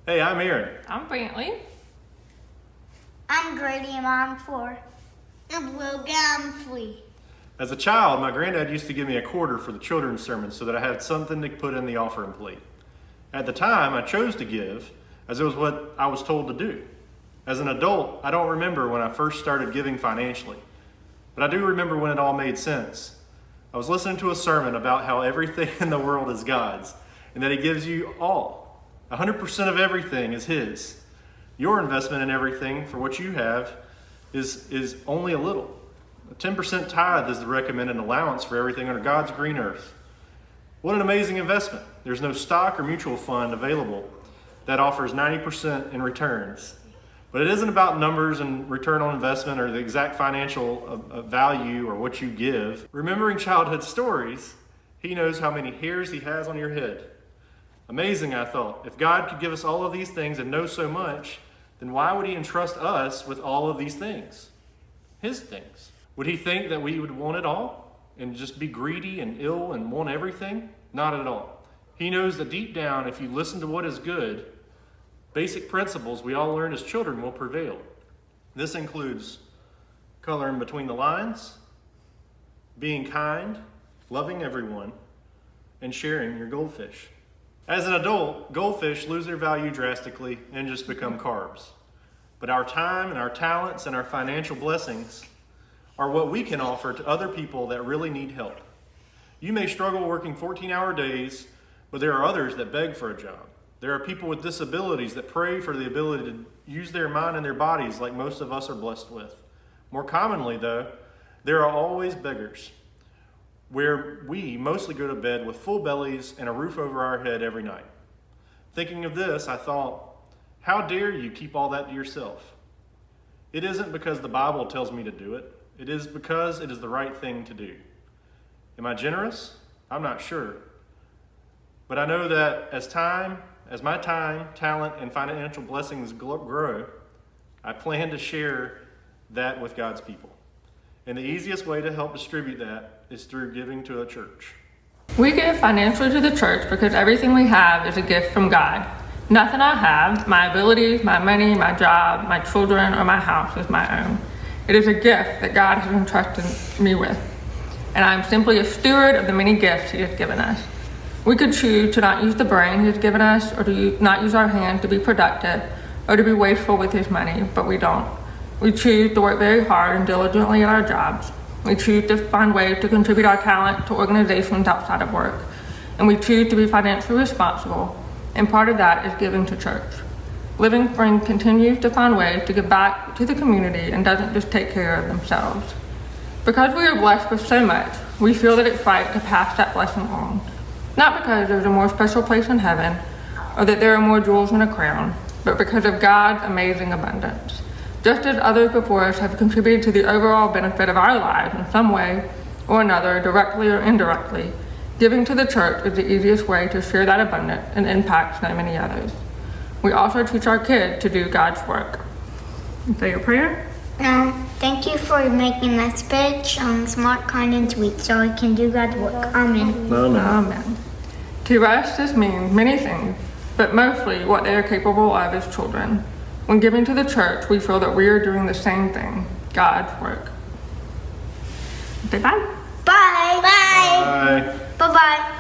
Hey, I'm Aaron. I'm Brantley. I'm Grady and I'm 4. I'm Logan, I'm 3. As a child, my granddad used to give me a quarter for the children's sermon so that I had something to put in the offering plate. At the time, I chose to give, as it was what I was told to do. As an adult, I don't remember when I first started giving financially, but I do remember when it all made sense. I was listening to a sermon about how everything in the world is God's, and that He gives you all. 100% of everything is His. Your investment in everything for what you have is only a little. A 10% tithe is the recommended allowance for everything under God's green earth. What an amazing investment. There's no stock or mutual fund available that offers 90% in returns. But it isn't about numbers and return on investment or the exact financial value or what you give. Remembering childhood stories, He knows how many hairs He has on your head. Amazing, I thought. If God could give us all of these things and know so much, then why would He entrust us with all of these things? His things. Would He think that we would want it all and just be greedy and ill and want everything? Not at all. He knows that deep down, if you listen to what is good, basic principles we all learned as children will prevail. This includes coloring between the lines, being kind, loving everyone, and sharing your goldfish. As an adult, goldfish lose their value drastically and just become carbs. But our time and our talents and our financial blessings are what we can offer to other people that really need help. You may struggle working 14-hour days, but there are others that beg for a job. There are people with disabilities that pray for the ability to use their mind and their bodies like most of us are blessed with. More commonly, though, there are always beggars, where we mostly go to bed with full bellies and a roof over our head every night. Thinking of this, I thought, how dare you keep all that to yourself? It isn't because the Bible tells me to do it. It is because it is the right thing to do. Am I generous? I'm not sure. But I know that as my time, talent, and financial blessings grow, I plan to share that with God's people. And the easiest way to help distribute that is through giving to a church. We give financially to the church because everything we have is a gift from God. Nothing I have, my abilities, my money, my job, my children, or my house is my own. It is a gift that God has entrusted me with. And I am simply a steward of the many gifts He has given us. We could choose to not use the brain He has given us, or to not use our hands to be productive, or to be wasteful with His money, but we don't. We choose to work very hard and diligently at our jobs. We choose to find ways to contribute our talent to organizations outside of work. And we choose to be financially responsible, and part of that is giving to church. Living Spring continues to find ways to give back to the community and doesn't just take care of themselves. Because we are blessed with so much, we feel that it's right to pass that blessing on. Not because there's a more special place in heaven, or that there are more jewels in a crown, but because of God's amazing abundance. Just as others before us have contributed to the overall benefit of our lives in some way or another, directly or indirectly, giving to the church is the easiest way to share that abundance and impact so many others. We also teach our kids to do God's work. Say your prayer. Thank you for making my speech smart, kind, and sweet so I can do God's work. Amen. Amen. To us, this means many things, but mostly what they are capable of as children. When giving to the church, we feel that we are doing the same thing, God's work. Say bye. Bye. Bye. Bye. Bye-bye.